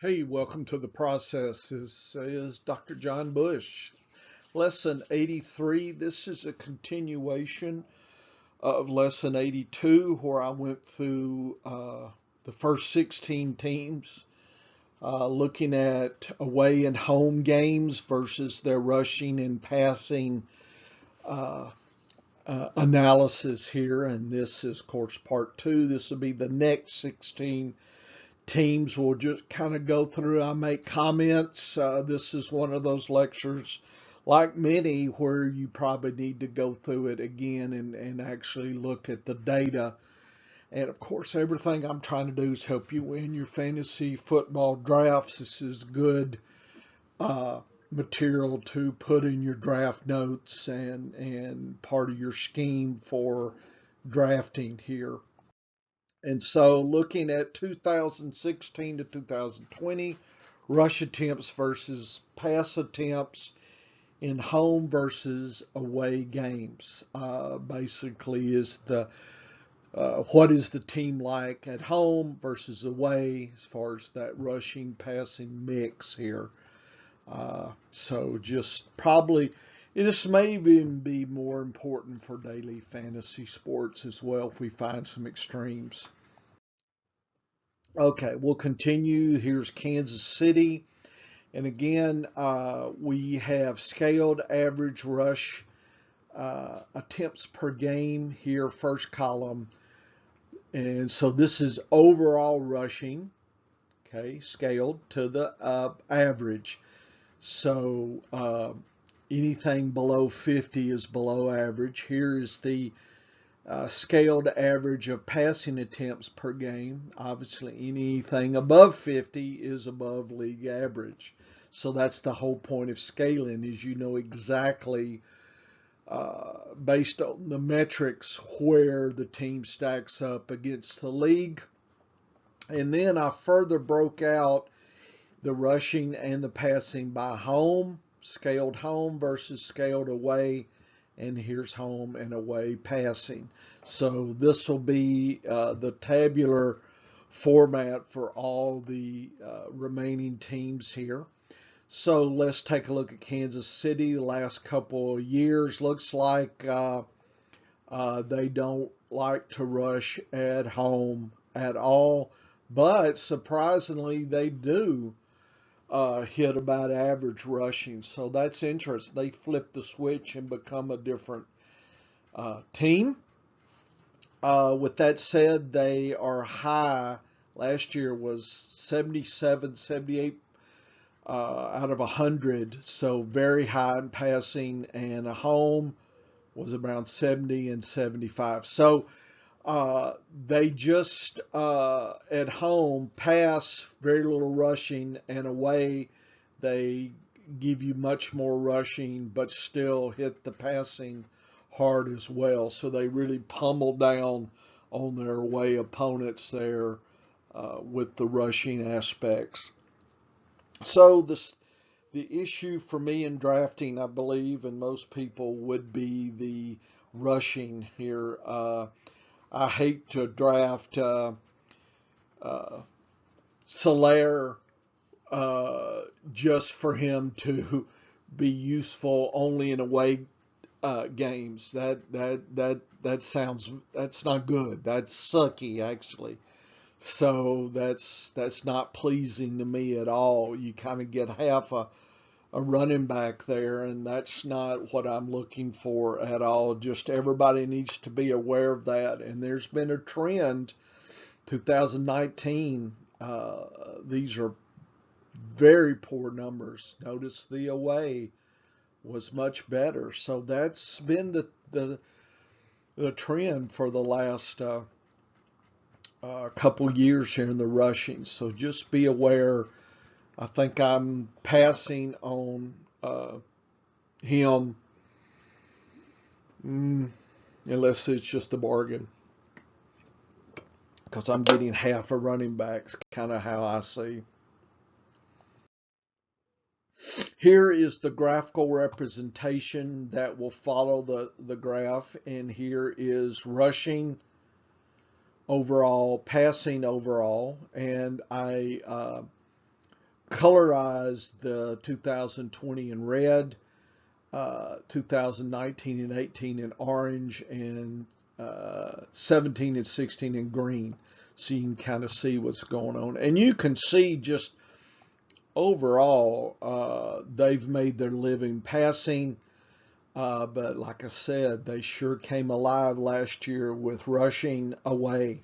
Hey, welcome to the process. This is Dr. John Bush. Lesson 83. This is a continuation of Lesson 82, where I went through the first 16 teams, looking at away and home games versus their rushing and passing uh, analysis here. And this is, of course, part two. This will be the next 16 teams. We'll just kind of go through. I make comments. This is one of those lectures, like many, where you probably need to go through it again and actually look at the data. And of course, everything I'm trying to do is help you win your fantasy football drafts. This is good uh, material to put in your draft notes and part of your scheme for drafting here. And so looking at 2016 to 2020, rush attempts versus pass attempts in home versus away games, basically is the what is the team like at home versus away as far as that rushing passing mix here. So just probably this may even be more important for daily fantasy sports as well if we find some extremes. Okay, we'll continue. Here's Kansas City. And again, we have scaled average rush attempts per game here, first column. And so this is overall rushing, okay, scaled to the average. So anything below 50 is below average. Here is the scaled average of passing attempts per game. Obviously, anything above 50 is above league average. So that's the whole point of scaling, is you know exactly based on the metrics where the team stacks up against the league. And then I further broke out the rushing and the passing by home, scaled home versus scaled away, and here's home and away passing. So this will be the tabular format for all the remaining teams here. So let's take a look at Kansas City. The last couple of years looks like they don't like to rush at home at all, but surprisingly they do hit about average rushing. So that's interesting. They flipped the switch and become a different team. With that said, they are high. Last year was 77, 78 out of 100. So very high in passing, and a home was around 70 and 75. So they just at home pass very little rushing, and away they give you much more rushing, but still hit the passing hard as well. So they really pummel down on their away opponents there with the rushing aspects. So the issue for me in drafting, I believe, and most people would be the rushing here. I hate to draft uh, Solaire just for him to be useful only in away games. That sounds that's not good. That's sucky actually. So that's not pleasing to me at all. You kind of get half a running back there, and that's not what I'm looking for at all. Just everybody needs to be aware of that. And there's been a trend, 2019, these are very poor numbers. Notice the away was much better. So that's been the trend for the last couple years here in the rushing. So just be aware. I think I'm passing on him unless it's just a bargain, because I'm getting half a running backs, kind of how I see. Here is the graphical representation that will follow the graph, and here is rushing overall, passing overall, and I colorized the 2020 in red, 2019 and 18 in orange, and 17 and 16 in green. So you can kind of see what's going on. And you can see just overall, they've made their living passing. But like I said, they sure came alive last year with rushing away.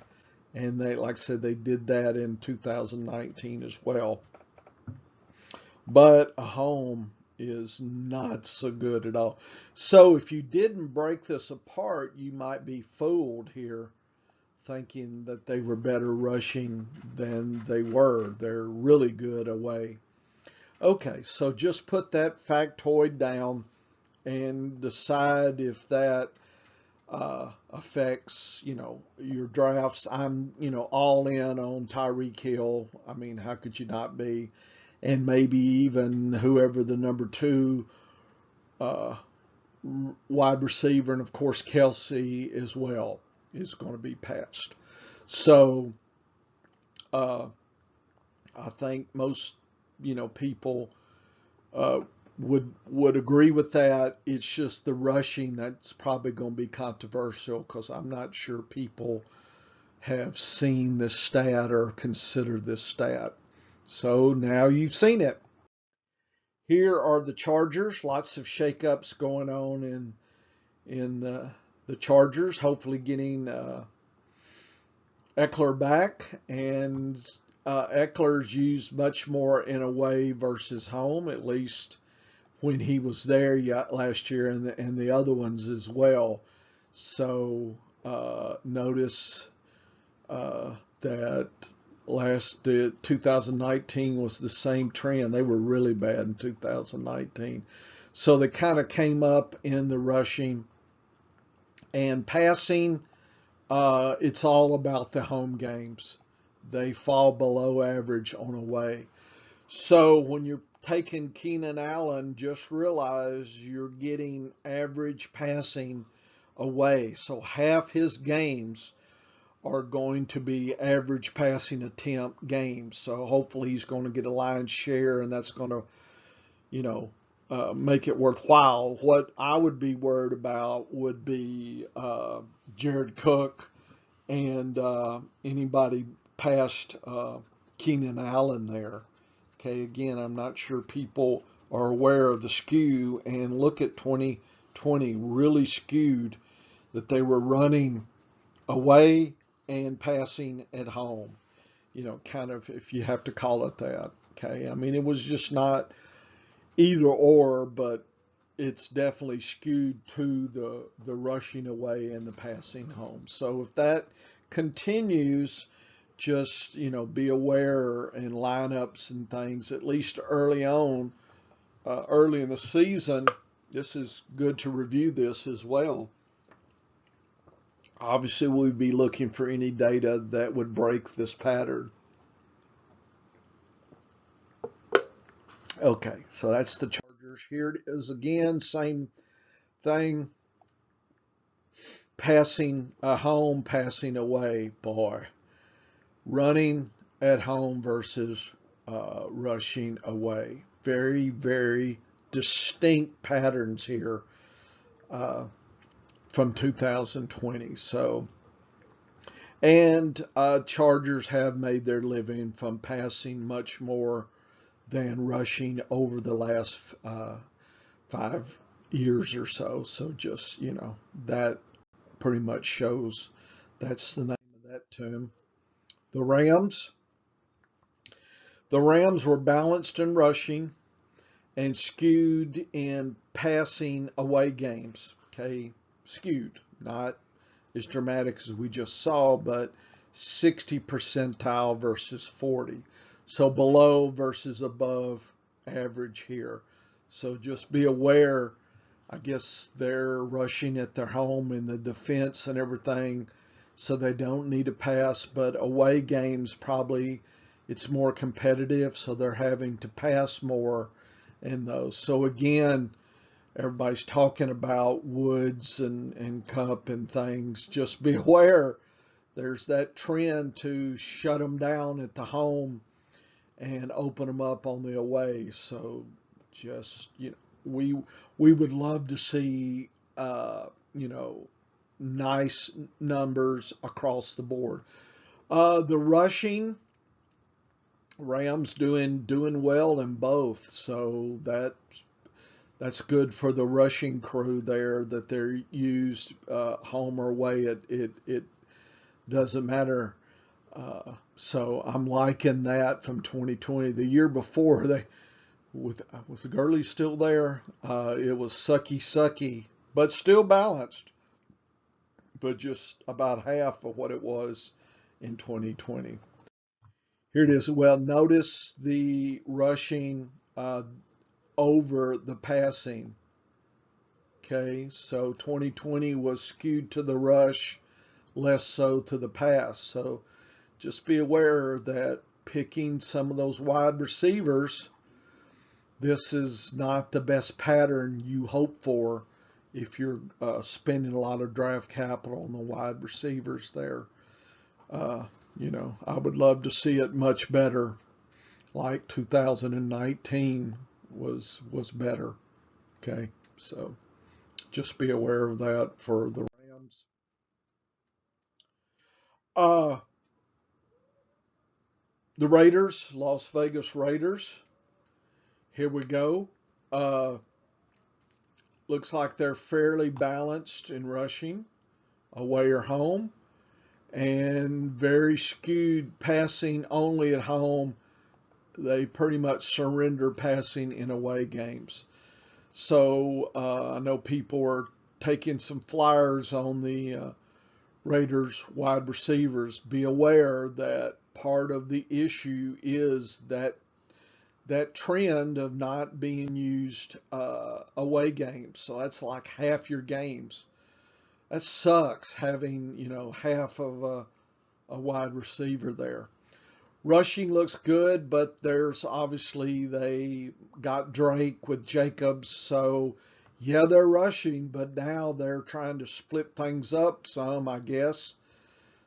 And they, like I said, they did that in 2019 as well. But a home is not so good at all. So if you didn't break this apart, you might be fooled here thinking that they were better rushing than they were. They're really good away. Okay, so just put that factoid down and decide if that affects, your drafts. I'm, all in on Tyreek Hill. I mean, how could you not be? And maybe even whoever the number two uh, wide receiver, and of course Kelsey as well, is going to be passed. So uh, I think most, people uh, would agree with that. It's just the rushing that's probably going to be controversial because I'm not sure people have seen this stat or considered this stat. So now you've seen it. Here are the Chargers. Lots of shakeups going on in the Chargers. Hopefully getting Eckler back, and Eckler's used much more in away versus home, at least when he was there last year, and the other ones as well. So notice that last 2019 was the same trend. They were really bad in 2019. So they kind of came up in the rushing and passing. It's all about the home games. They fall below average on away. So when you're taking Keenan Allen, just realize you're getting average passing away. So half his games are going to be average passing attempt games. So hopefully he's going to get a lion's share, and that's going to, make it worthwhile. What I would be worried about would be Jared Cook and anybody past Keenan Allen there. Okay, again, I'm not sure people are aware of the skew, and look at 2020 really skewed that they were running away and passing at home. Kind of, if you have to call it that. Okay, I mean, it was just not either or, but it's definitely skewed to the rushing away and the passing home. So if that continues, just be aware in lineups and things, at least early on, early in the season. This is good to review this as well. Obviously, we'll be looking for any data that would break this pattern. Okay, so that's the Chargers. Here it is again, same thing. Passing home, passing away. Boy, running at home versus rushing away. Very, very distinct patterns here from 2020. So, and Chargers have made their living from passing much more than rushing over the last 5 years or so. So just, that pretty much shows that's the name of that tune. The Rams were balanced in rushing and skewed in passing away games. Okay, skewed, not as dramatic as we just saw, but 60 percentile versus 40. So below versus above average here. So just be aware. I guess they're rushing at their home in the defense and everything, so they don't need to pass. But away games, probably it's more competitive, so they're having to pass more in those. So again, everybody's talking about Woods and Cup and things. Just be aware there's that trend to shut them down at the home and open them up on the away. So just, we would love to see, you know, nice numbers across the board. The rushing, Rams doing well in both, so that's good for the rushing crew there, that they're used home or away. It doesn't matter. So I'm liking that from 2020. The year before, was the Gurley still there? It was sucky, but still balanced, but just about half of what it was in 2020. Here it is. Well, notice the rushing over the passing. Okay, so 2020 was skewed to the rush, less so to the pass. So just be aware that picking some of those wide receivers, this is not the best pattern you hope for if you're spending a lot of draft capital on the wide receivers there. Uh, I would love to see it much better, like 2019 was better. Okay, so just be aware of that for the Rams. Uh, the Raiders, Las Vegas Raiders. Here we go. Uh, looks like they're fairly balanced in rushing, away or home, and very skewed passing only at home. They pretty much surrender passing in away games. So I know people are taking some flyers on the Raiders wide receivers. Be aware that part of the issue is that trend of not being used away games. So that's like half your games. That sucks, having half of a wide receiver there. Rushing looks good, but there's obviously, they got Drake with Jacobs, so yeah, they're rushing, but now they're trying to split things up some, I guess.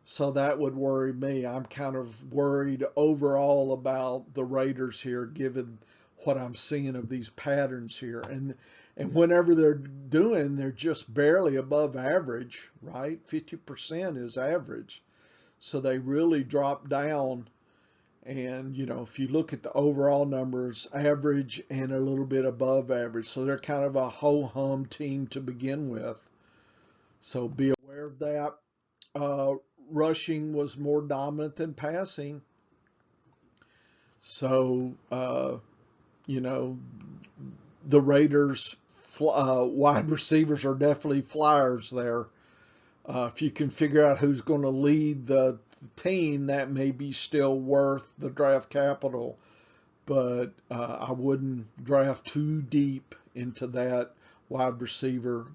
So that would worry me. I'm kind of worried overall about the Raiders here, given what I'm seeing of these patterns here. And whenever they're doing, they're just barely above average, right? 50% is average. So they really drop down. And, if you look at the overall numbers, average and a little bit above average. So they're kind of a ho-hum team to begin with. So be aware of that. Uh, Rushing was more dominant than passing. So, you know, the Raiders wide receivers are definitely flyers there. If you can figure out who's going to lead the team, that may be still worth the draft capital. But I wouldn't draft too deep into that wide receiver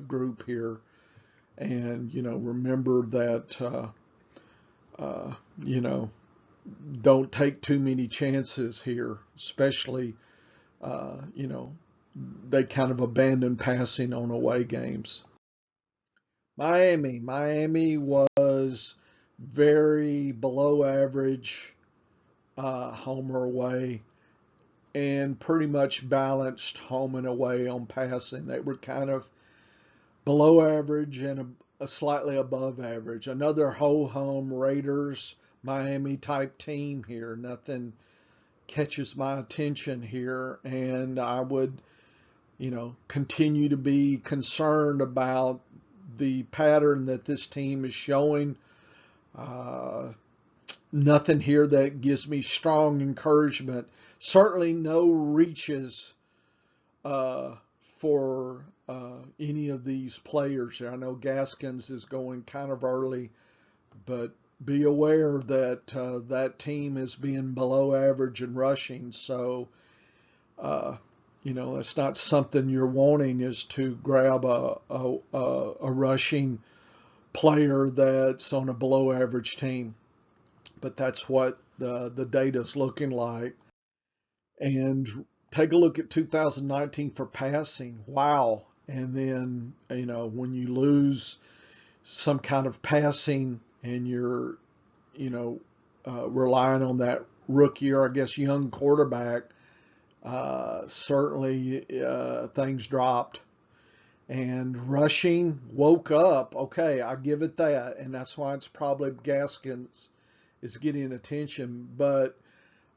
group here. And, remember that, you know, don't take too many chances here, especially, you know, they kind of abandon passing on away games. Miami was very below average, home or away, and pretty much balanced home and away on passing. They were kind of below average and a slightly above average. Another ho-hum Raiders Miami type team here. Nothing catches my attention here, and I would, continue to be concerned about the pattern that this team is showing. Uh, Nothing here that gives me strong encouragement. Certainly no reaches for any of these players. I know Gaskins is going kind of early, but be aware that that team is being below average in rushing. So, it's not something you're wanting, is to grab a rushing player that's on a below average team. But that's what the data is looking like. And take a look at 2019 for passing. Wow. And then, when you lose some kind of passing and you're, relying on that rookie, or I guess young quarterback, certainly things dropped. And rushing woke up. Okay, I give it that, and that's why it's probably Gaskins is getting attention. But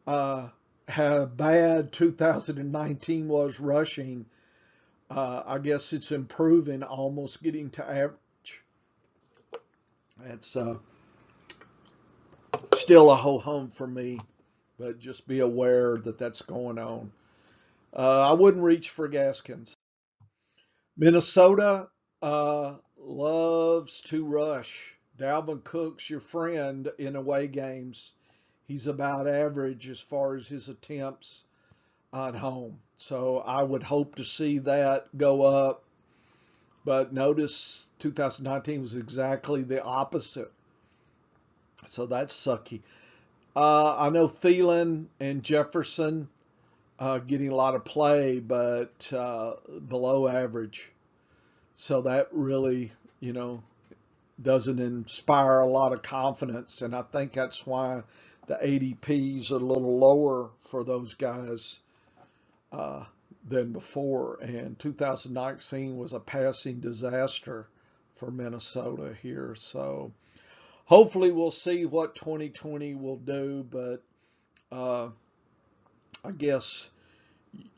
how bad 2019 was rushing, I guess it's improving, almost getting to average. That's still a ho hum for me, but just be aware that that's going on. I wouldn't reach for Gaskins. Minnesota loves to rush. Dalvin Cook's your friend in away games. He's about average as far as his attempts at home. So I would hope to see that go up. But notice 2019 was exactly the opposite. So that's sucky. I know Thielen and Jefferson getting a lot of play, but below average. So that really, doesn't inspire a lot of confidence. And I think that's why the ADPs are a little lower for those guys than before. And 2019 was a passing disaster for Minnesota here. So hopefully we'll see what 2020 will do. But I guess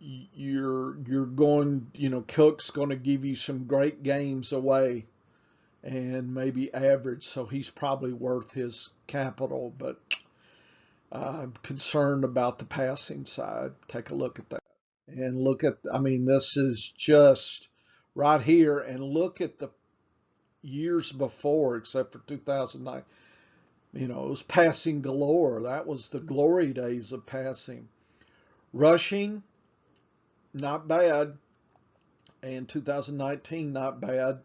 you're going, Cook's going to give you some great games away and maybe average, so he's probably worth his capital. But I'm concerned about the passing side. Take a look at that. And this is just right here, and look at the years before, except for 2009. It was passing galore. That was the glory days of passing. Rushing, not bad. And 2019, not bad.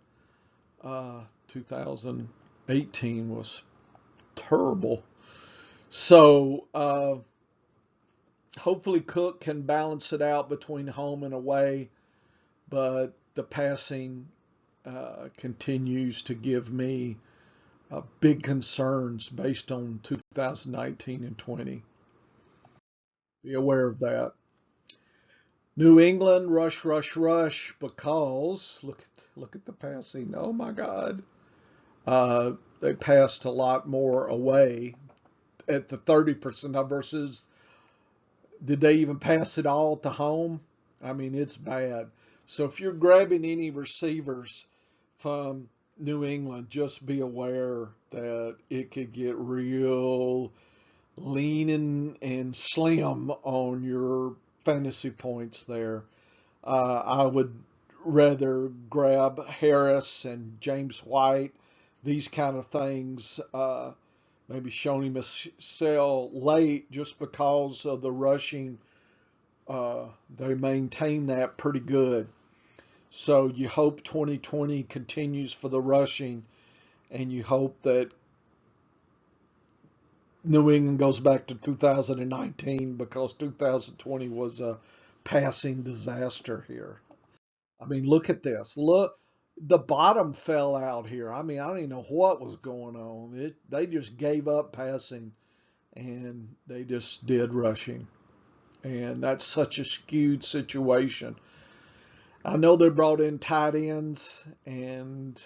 2018 was terrible. So hopefully Cook can balance it out between home and away, but the passing continues to give me big concerns based on 2019 and 20. Be aware of that. New England, rush, rush, rush, because look at the passing. Oh my God. They passed a lot more away at the 30% versus, did they even pass it all at the home? It's bad. So if you're grabbing any receivers from New England, just be aware that it could get real lean and slim on your fantasy points there. I would rather grab Harris and James White, these kind of things. Maybe Shoney Michel late just because of the rushing. They maintain that pretty good. So you hope 2020 continues for the rushing, and you hope that New England goes back to 2019, because 2020 was a passing disaster here. Look at this. Look, the bottom fell out here. I don't even know what was going on. They just gave up passing, and they just did rushing. And that's such a skewed situation. I know they brought in tight ends, and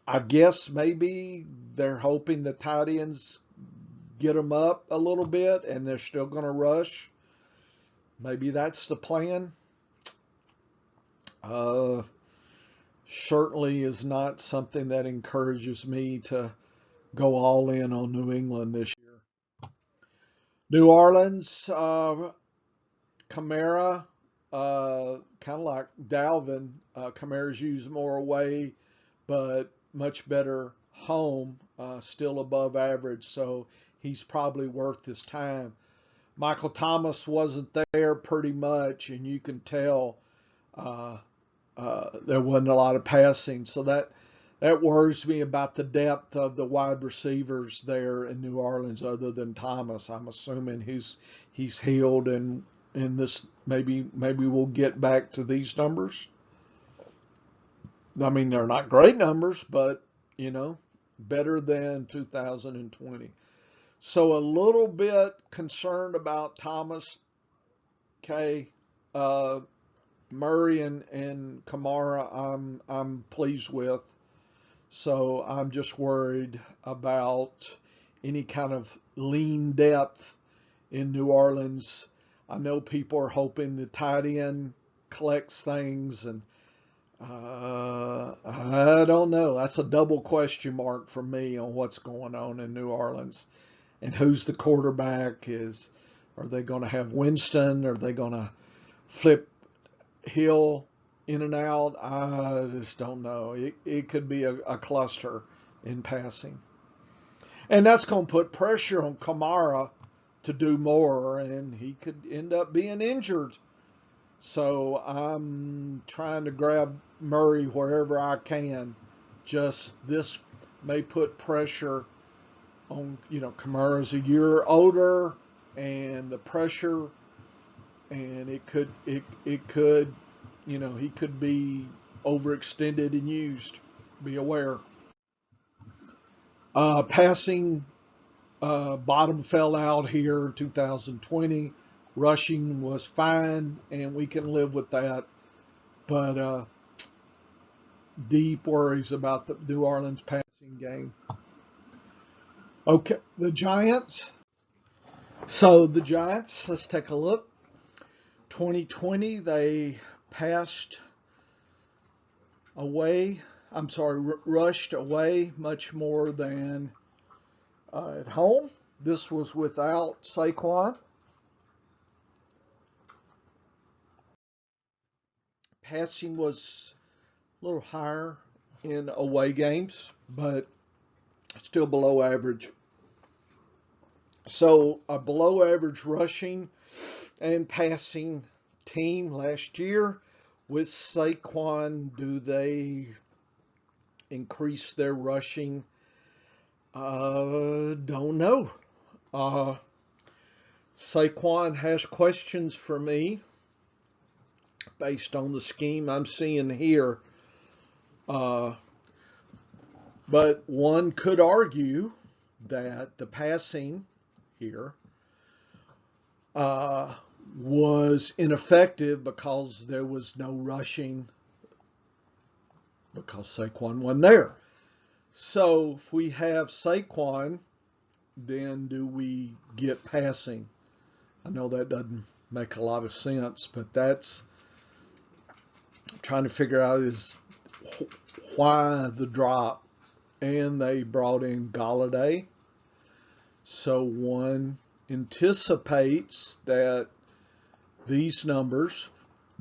I guess maybe they're hoping the tight ends get them up a little bit, and they're still going to rush. Maybe that's the plan. Certainly is not something that encourages me to go all in on New England this year. New Orleans, Kamara, kind of like Dalvin. Kamara's used more away, but much better home, still above average, so he's probably worth his time. Michael Thomas wasn't there pretty much, and you can tell there wasn't a lot of passing, so that worries me about the depth of the wide receivers there in New Orleans, other than Thomas. I'm assuming he's healed, and in this maybe we'll get back to these numbers. They're not great numbers, but better than 2020. So a little bit concerned about Thomas, K, uh, Murray, and Kamara. I'm pleased with. So I'm just worried about any kind of lean depth in New Orleans. I know people are hoping the tight end collects things, and I don't know. That's a double question mark for me on what's going on in New Orleans and who's the quarterback. Are they going to have Winston? Are they going to flip Hill in and out? I just don't know. It could be a cluster in passing. And that's going to put pressure on Kamara to do more, and he could end up being injured. So I'm trying to grab Murray wherever I can. Just this may put pressure on, Kamara's a year older, and the pressure, and it could, he could be overextended and used. Be aware. Passing, bottom fell out here in 2020. Rushing was fine, and we can live with that. But deep worries about the New Orleans passing game. Okay, the Giants. So the Giants, let's take a look. 2020, they passed away. Rushed away much more than at home. This was without Saquon. Passing was a little higher in away games, but still below average. So a below average rushing and passing team last year. With Saquon, do they increase their rushing? Don't know. Saquon has questions for me based on the scheme I'm seeing here. But one could argue that the passing here was ineffective because there was no rushing because Saquon wasn't there. So if we have Saquon, then do we get passing? I know that doesn't make a lot of sense, but that's trying to figure out is why the drop. And they brought in Galladay. So one anticipates that these numbers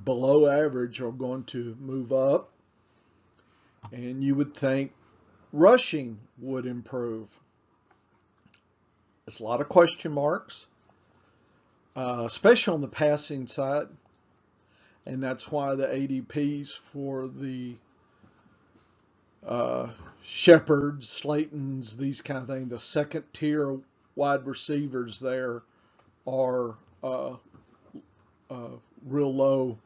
below average are going to move up. And you would think rushing would improve. There's a lot of question marks, especially on the passing side. And that's why the ADPs for the Shepherds, Slaytons, these kind of things, the second tier wide receivers there are real low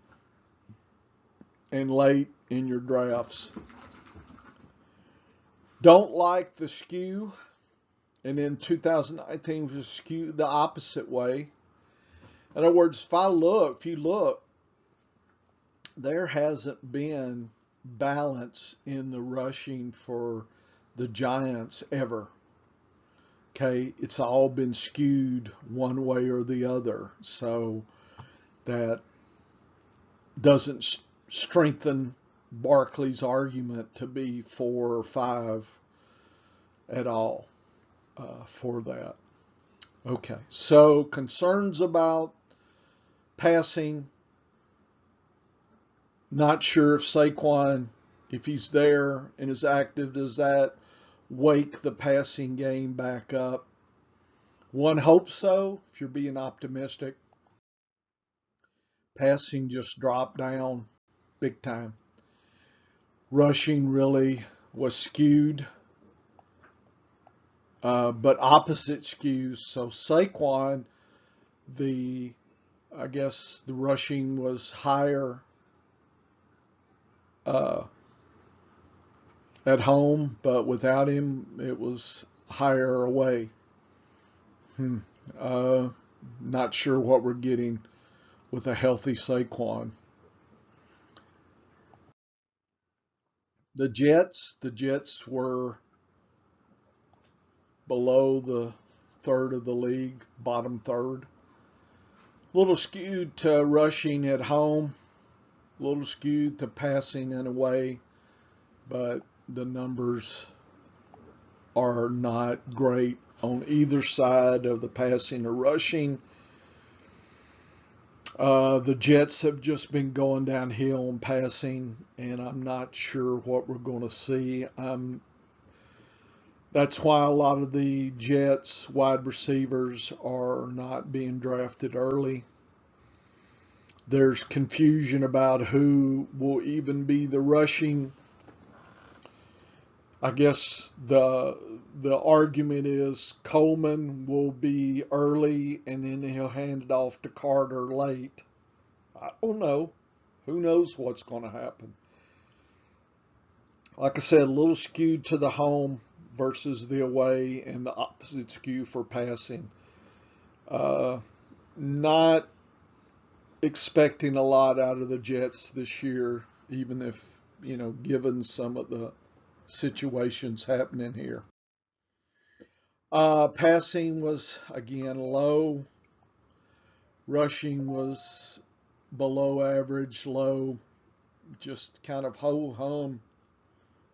and late in your drafts. Don't like the skew, and in 2019 was skewed the opposite way. In other words, if you look, there hasn't been balance in the rushing for the Giants ever. Okay, it's all been skewed one way or the other. So that doesn't strengthen Barkley's argument to be 4 or 5 at all for that. Okay, so concerns about passing. Not sure if Saquon, if he's there and is active, does that wake the passing game back up? One hopes so, if you're being optimistic. Passing just dropped down big time. Rushing really was skewed, but opposite skews. So Saquon, I guess the rushing was higher at home, but without him, it was higher away. Uh, Not sure what we're getting with a healthy Saquon. The Jets were below the third of the league, bottom third. A little skewed to rushing at home, a little skewed to passing in a way, but the numbers are not great on either side of the passing or rushing. The Jets have just been going downhill on passing, and I'm not sure what we're going to see. That's why a lot of the Jets wide receivers are not being drafted early. There's confusion about who will even be the rushing. I guess the argument is Coleman will be early and then he'll hand it off to Carter late. I don't know. Who knows what's going to happen? Like I said, a little skewed to the home versus the away, and the opposite skew for passing. Not expecting a lot out of the Jets this year, even if, given some of the situations happening here. Passing was, again, low. Rushing was below average, low. Just kind of ho-hum.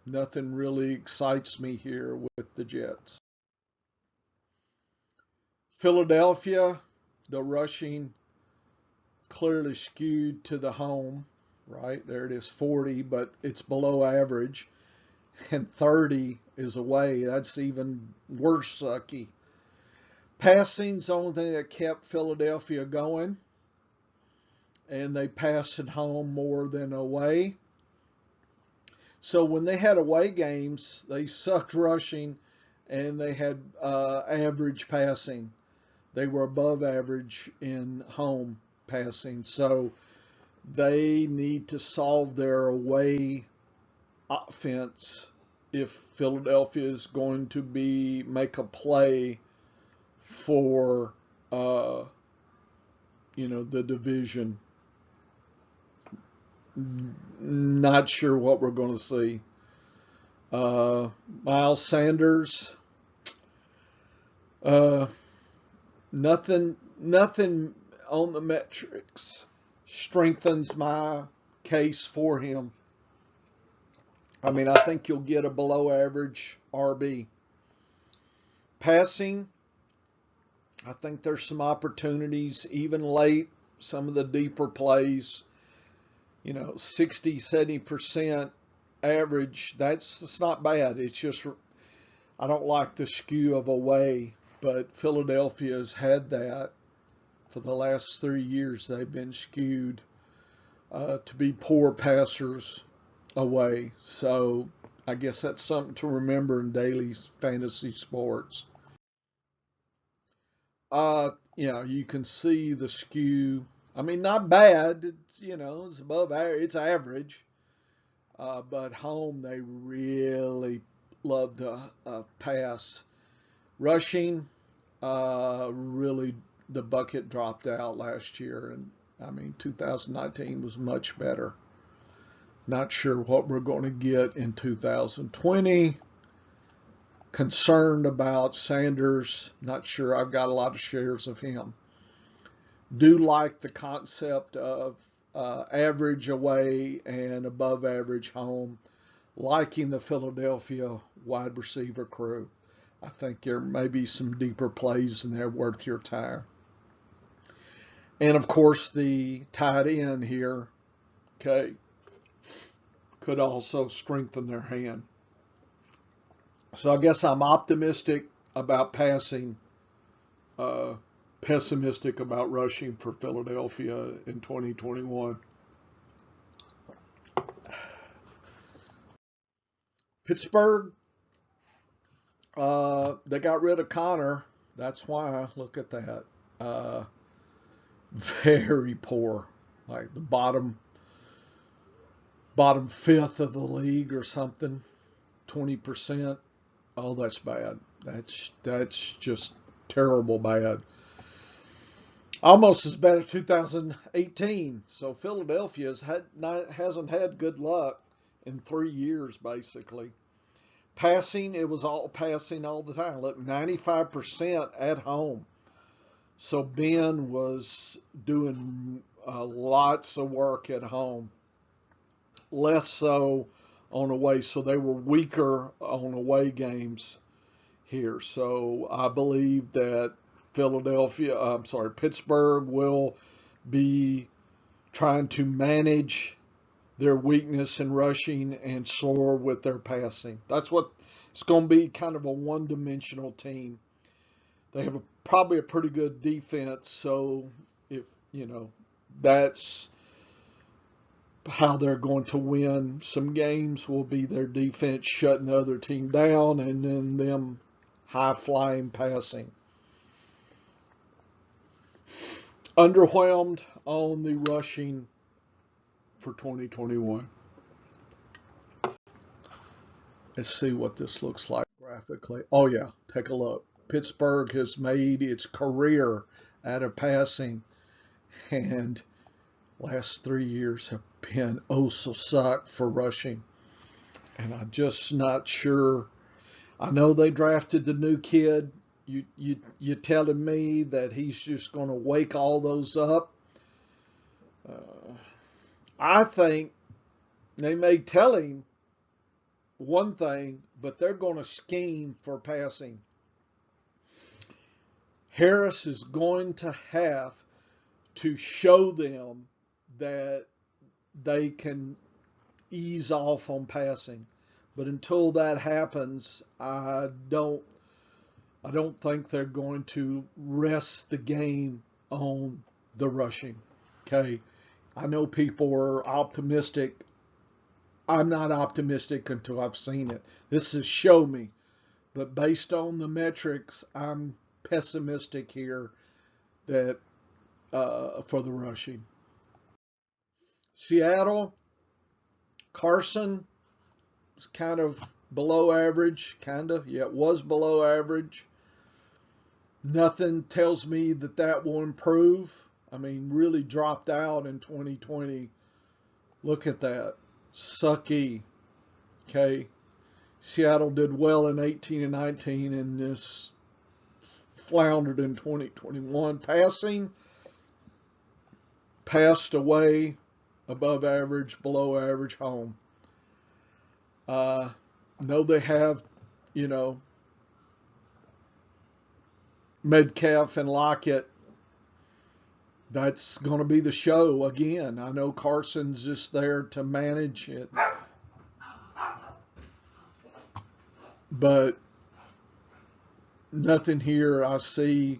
Nothing really excites me here with the Jets. Philadelphia, the rushing clearly skewed to the home, right? There it is, 40, but it's below average. And 30 is away. That's even worse sucky. Passing's the only thing that kept Philadelphia going. And they passed at home more than away. So when they had away games, they sucked rushing and they had average passing. They were above average in home passing. So they need to solve their away offense if Philadelphia is going to make a play for the division. Not sure what we're going to see. Miles Sanders, nothing on the metrics strengthens my case for him. I mean, I think you'll get a below average RB. Passing, I think there's some opportunities even late, some of the deeper plays, 60, 70% average. That's not bad. It's just, I don't like the skew of away, but Philadelphia's had that for the last 3 years. They've been skewed to be poor passers away. So I guess that's something to remember in daily fantasy sports. You can see the skew. I mean, not bad. It's above average. It's average. But home, they really love to pass. Rushing, really, the bucket dropped out last year. And, 2019 was much better. Not sure what we're going to get in 2020. Concerned about Sanders. Not sure I've got a lot of shares of him. Do like the concept of average away and above average home. Liking the Philadelphia wide receiver crew. I think there may be some deeper plays in there worth your time. And of course, the tight end here, okay, could also strengthen their hand. So I guess I'm optimistic about passing, pessimistic about rushing for Philadelphia in 2021. Pittsburgh, they got rid of Connor. That's why. Look at that. Very poor. Like the bottom fifth of the league or something. 20%. Oh, that's bad. That's just terrible bad. Almost as bad as 2018. So Philadelphia hasn't had good luck in 3 years, basically. Passing, it was all passing all the time. Look, 95% at home. So Ben was doing lots of work at home, less so on away. So they were weaker on away games here. So I believe that Pittsburgh will be trying to manage their weakness in rushing and soar with their passing. That's what it's going to be, kind of a one-dimensional team. They have probably a pretty good defense, so if that's how they're going to win some games will be their defense shutting the other team down and then them high-flying passing. Underwhelmed on the rushing for 2021. Let's see what this looks like graphically. Oh yeah, take a look. Pittsburgh has made its career out of passing, and last 3 years have been oh so suck for rushing. And I'm just not sure. I know they drafted the new kid. You telling me that he's just going to wake all those up? I think they may tell him one thing, but they're going to scheme for passing. Harris is going to have to show them that they can ease off on passing. But until that happens, I don't think they're going to rest the game on the rushing. Okay. I know people are optimistic. I'm not optimistic until I've seen it. This is show me. But based on the metrics, I'm pessimistic here that for the rushing. Seattle, Carson was kind of below average, Yeah, it was below average. Nothing tells me that will improve. I mean, really dropped out in 2020. Look at that. Sucky. Okay. Seattle did well in 18 and 19 and this floundered in 2021. Passed away, above average, below average, home. Know they have, Metcalf and Lockett. That's going to be the show again. I know Carson's just there to manage it. But nothing here I see,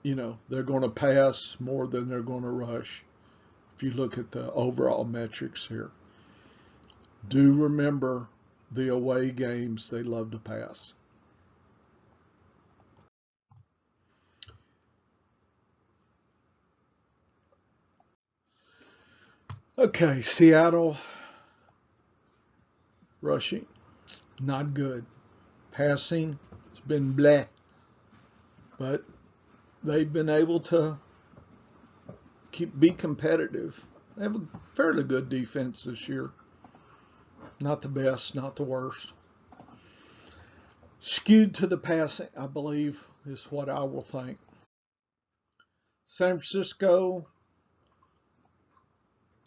they're going to pass more than they're going to rush. If you look at the overall metrics here. Do remember the away games, they love to pass. Okay, Seattle rushing, not good. Passing, it's been bleh. But they've been able to be competitive. They have a fairly good defense this year. Not the best, not the worst. Skewed to the passing, I believe, is what I will think. San Francisco,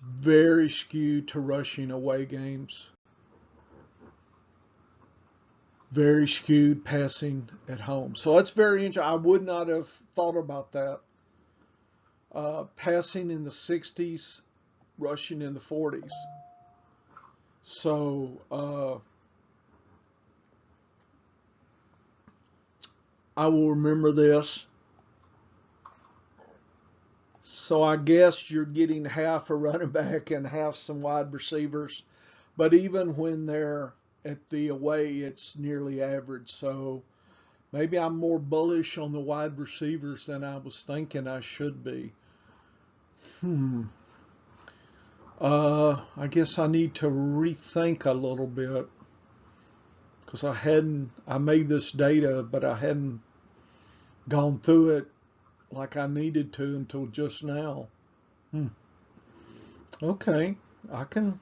very skewed to rushing away games. Very skewed passing at home. So that's very interesting. I would not have thought about that. Passing in the 60s, rushing in the 40s. So I will remember this. So I guess you're getting half a running back and half some wide receivers. But even when they're at the away, it's nearly average. So maybe I'm more bullish on the wide receivers than I was thinking I should be. I guess I need to rethink a little bit because I made this data, but I hadn't gone through it like I needed to until just now. Okay, I can.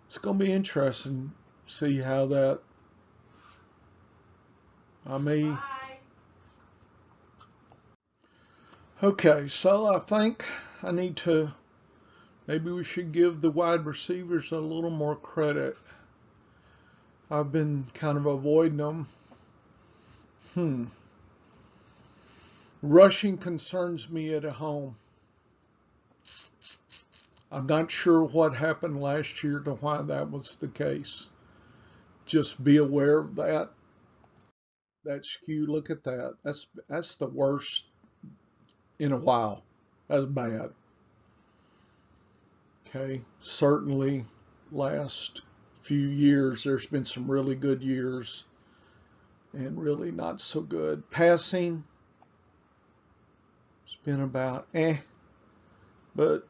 It's going to be interesting to see how that. I may. Okay, so I think I need to. Maybe we should give the wide receivers a little more credit. I've been kind of avoiding them. Rushing concerns me at home. I'm not sure what happened last year to why that was the case. Just be aware of that. That skew, look at that. That's the worst in a while. That's bad. Okay, certainly last few years there's been some really good years and really not so good. Passing, it's been about but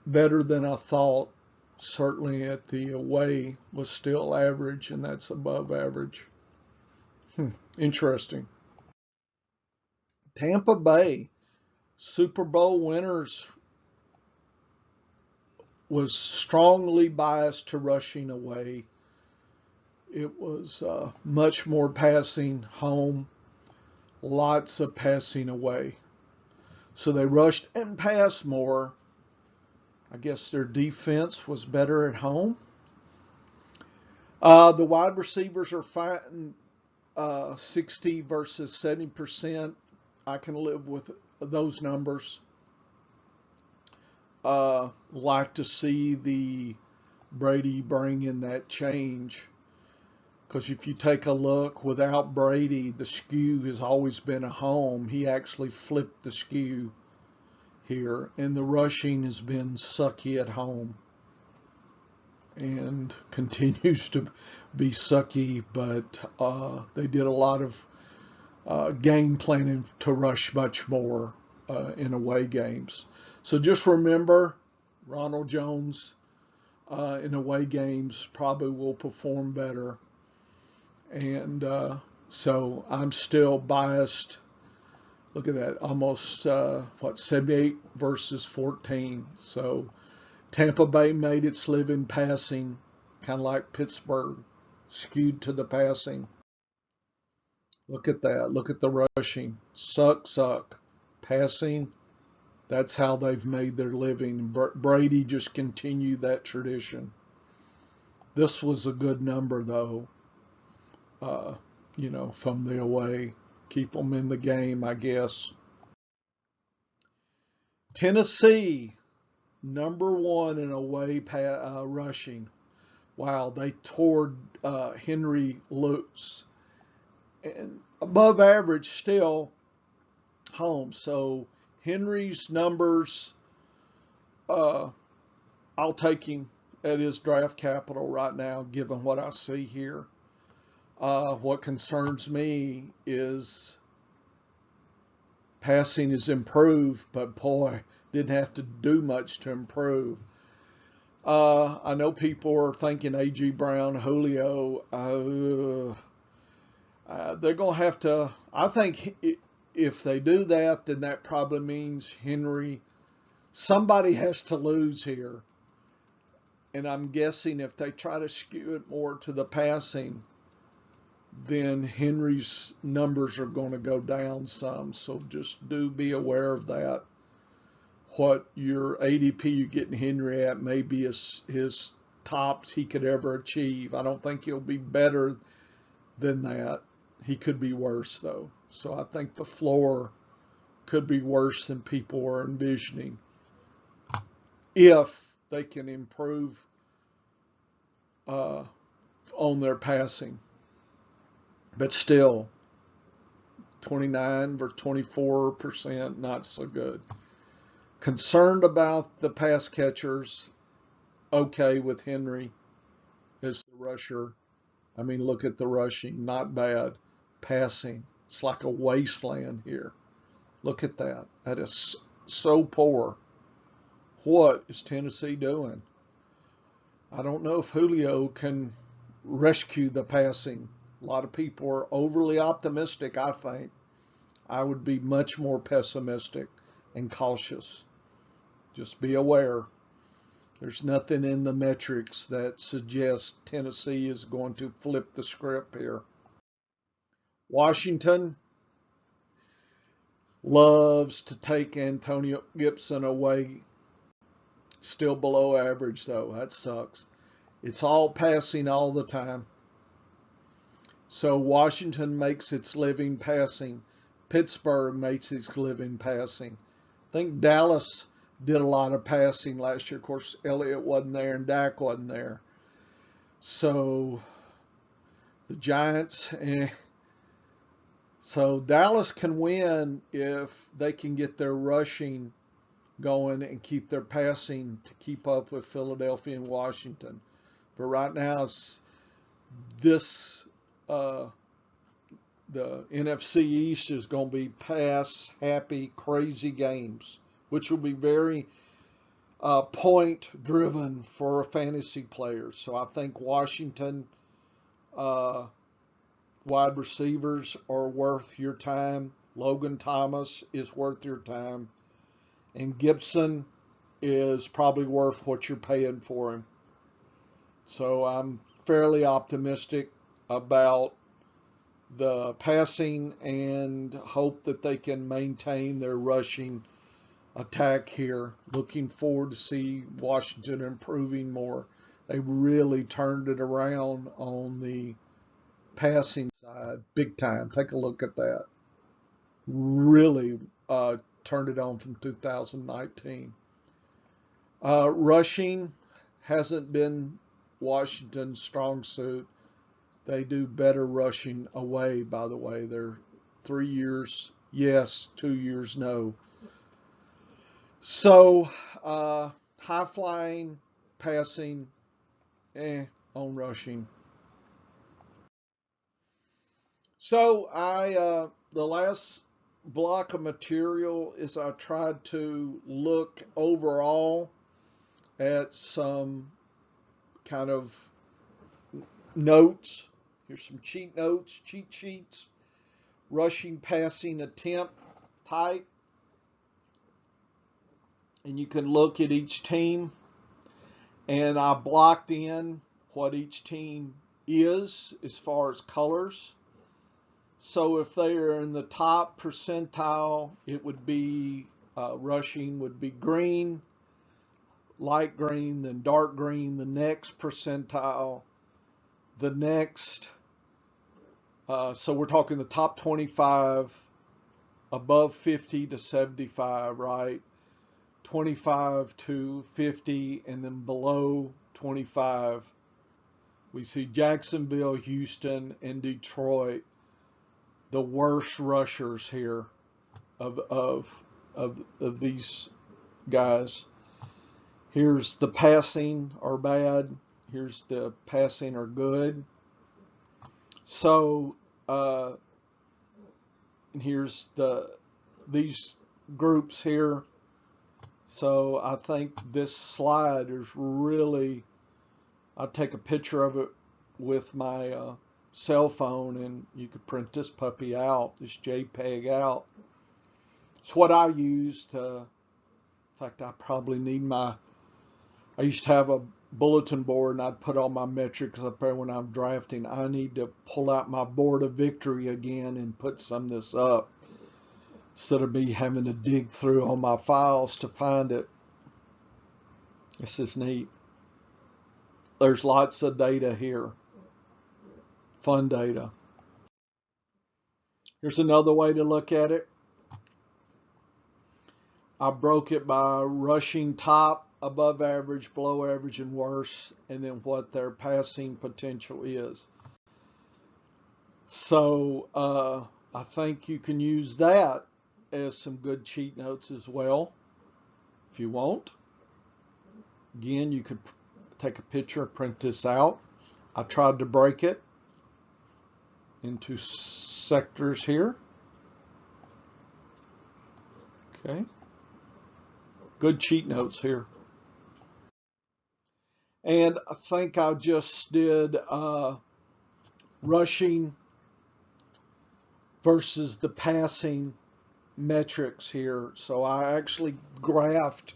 better than I thought. Certainly at the away was still average, and that's above average. Interesting. Tampa Bay, Super Bowl winners, was strongly biased to rushing away. It was much more passing home, lots of passing away. So they rushed and passed more. I guess their defense was better at home. The wide receivers are fighting 60 versus 70%. I can live with those numbers. Like to see the Brady bring in that change. Because if you take a look, without Brady, the skew has always been a home. He actually flipped the skew here, and the rushing has been sucky at home and continues to be sucky, but they did a lot of game planning to rush much more in away games. So just remember, Ronald Jones in away games probably will perform better. And so I'm still biased. Look at that, almost 78 versus 14. So Tampa Bay made its living passing, kind of like Pittsburgh, skewed to the passing. Look at that. Look at the rushing. Suck. Passing, that's how they've made their living. Brady just continued that tradition. This was a good number, though, from the away. Keep them in the game, I guess. Tennessee, number one in away rushing. Wow, they tore Henry loose. And above average still home. So Henry's numbers, I'll take him at his draft capital right now, given what I see here. What concerns me is passing is improved, but boy, didn't have to do much to improve. I know people are thinking A.G. Brown, Julio. They're going to have to, I think if they do that, then that probably means Henry, somebody has to lose here. And I'm guessing if they try to skew it more to the passing, then Henry's numbers are going to go down some. So just do be aware of that. What your ADP you're getting Henry at may be his tops he could ever achieve. I don't think he'll be better than that. He could be worse, though. So I think the floor could be worse than people are envisioning if they can improve on their passing. But still, 29 or 24%, not so good. Concerned about the pass catchers. Okay with Henry as the rusher. I mean, look at the rushing. Not bad. Passing. It's like a wasteland here. Look at that. That is so poor. What is Tennessee doing? I don't know if Julio can rescue the passing. A lot of people are overly optimistic, I think. I would be much more pessimistic and cautious. Just be aware. There's nothing in the metrics that suggests Tennessee is going to flip the script here. Washington loves to take Antonio Gibson away. Still below average, though. That sucks. It's all passing all the time. So Washington makes its living passing. Pittsburgh makes its living passing. I think Dallas did a lot of passing last year. Of course, Elliott wasn't there and Dak wasn't there. So the Giants, So Dallas can win if they can get their rushing going and keep their passing to keep up with Philadelphia and Washington. But right now, the NFC East is going to be pass happy, crazy games, which will be very point driven for fantasy players. So I think Washington wide receivers are worth your time. Logan Thomas is worth your time. And Gibson is probably worth what you're paying for him. So I'm fairly optimistic about the passing and hope that they can maintain their rushing attack here. Looking forward to see Washington improving more. They really turned it around on the passing side big time. Take a look at that. Really turned it on from 2019. Rushing hasn't been Washington's strong suit. They do better rushing away, by the way. They're 3 years yes, 2 years no. So, high flying, passing, on rushing. So the last block of material is I tried to look overall at some kind of notes. Here's some cheat notes, cheat sheets, rushing, passing, attempt type. And you can look at each team. And I blocked in what each team is as far as colors. So if they are in the top percentile, it would be rushing would be green, light green, then dark green. The next percentile, the next. So we're talking the top 25, above 50 to 75, right? 25 to 50, and then below 25, we see Jacksonville, Houston, and Detroit, the worst rushers here of these guys. Here's the passing are bad. Here's the passing are good. So here's these groups here. So I think this slide is really, I'll take a picture of it with my cell phone and you could print this puppy out, this JPEG out. It's what I use to, in fact, I probably need I used to have a bulletin board and I'd put all my metrics up there when I'm drafting. I need to pull out my board of victory again and put some of this up, instead of me having to dig through all my files to find it. This is neat. There's lots of data here. Fun data. Here's another way to look at it. I broke it by rushing top, above average, below average, and worse, and then what their passing potential is. So I think you can use that as some good cheat notes as well, if you want. Again, you could take a picture, print this out. I tried to break it into sectors here. Okay. Good cheat notes here. And I think I just did rushing versus the passing metrics here. So I actually graphed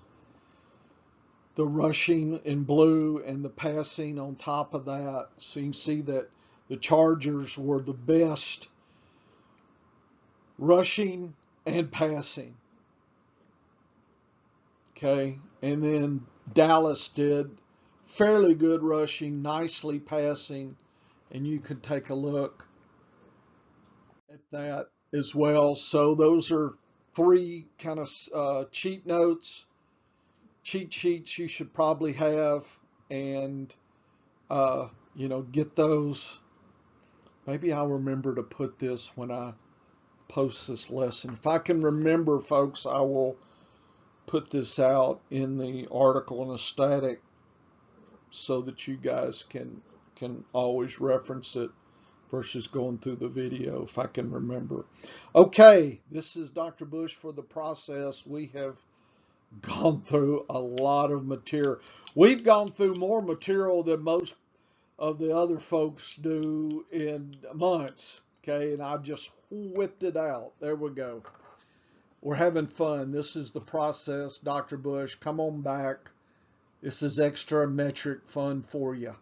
the rushing in blue and the passing on top of that. So you can see that the Chargers were the best rushing and passing. Okay, and then Dallas did fairly good rushing, nicely passing, and you can take a look at that as well. So those are three kind of cheat notes, cheat sheets you should probably have, and get those. Maybe I'll remember to put this when I post this lesson. If I can remember, folks, I will put this out in the article in a static so that you guys can always reference it versus going through the video if I can remember. Okay, this is Dr. Bush for the process. We have gone through a lot of material. We've gone through more material than most of the other folks do in months. Okay, and I've just whipped it out. There we go. We're having fun. This is the process, Dr. Bush. Come on back. This is extra metric fun for you.